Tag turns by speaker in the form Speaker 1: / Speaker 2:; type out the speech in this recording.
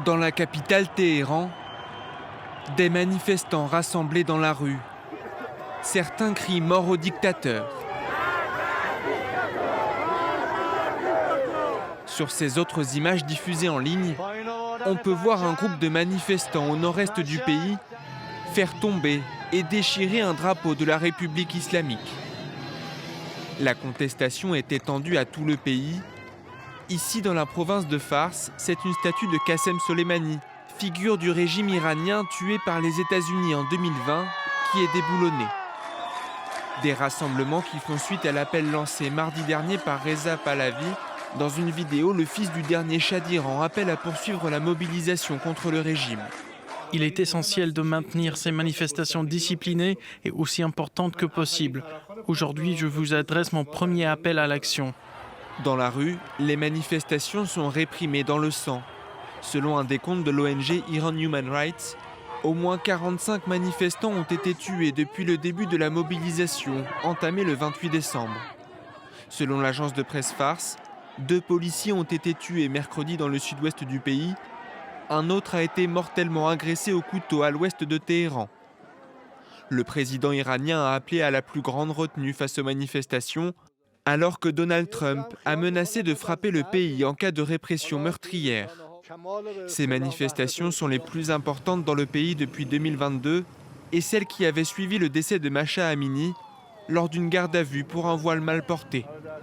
Speaker 1: Dans la capitale Téhéran, des manifestants rassemblés dans la rue. Certains crient mort au dictateur. Sur ces autres images diffusées en ligne, on peut voir un groupe de manifestants au nord-est du pays faire tomber et déchirer un drapeau de la République islamique. La contestation est étendue à tout le pays. Ici, dans la province de Fars, c'est une statue de Qassem Soleimani, figure du régime iranien tué par les États-Unis en 2020, qui est déboulonnée. Des rassemblements qui font suite à l'appel lancé mardi dernier par Reza Pahlavi. Dans une vidéo, le fils du dernier Shah d'Iran appelle à poursuivre la mobilisation contre le régime.
Speaker 2: Il est essentiel de maintenir ces manifestations disciplinées et aussi importantes que possible. Aujourd'hui, je vous adresse mon premier appel à l'action.
Speaker 1: Dans la rue, les manifestations sont réprimées dans le sang. Selon un décompte de l'ONG Iran Human Rights, au moins 45 manifestants ont été tués depuis le début de la mobilisation, entamée le 28 décembre. Selon l'agence de presse Fars, 2 policiers ont été tués mercredi dans le sud-ouest du pays. Un autre a été mortellement agressé au couteau à l'ouest de Téhéran. Le président iranien a appelé à la plus grande retenue face aux manifestations, alors que Donald Trump a menacé de frapper le pays en cas de répression meurtrière. Ces manifestations sont les plus importantes dans le pays depuis 2022 et celles qui avaient suivi le décès de Mahsa Amini lors d'une garde à vue pour un voile mal porté.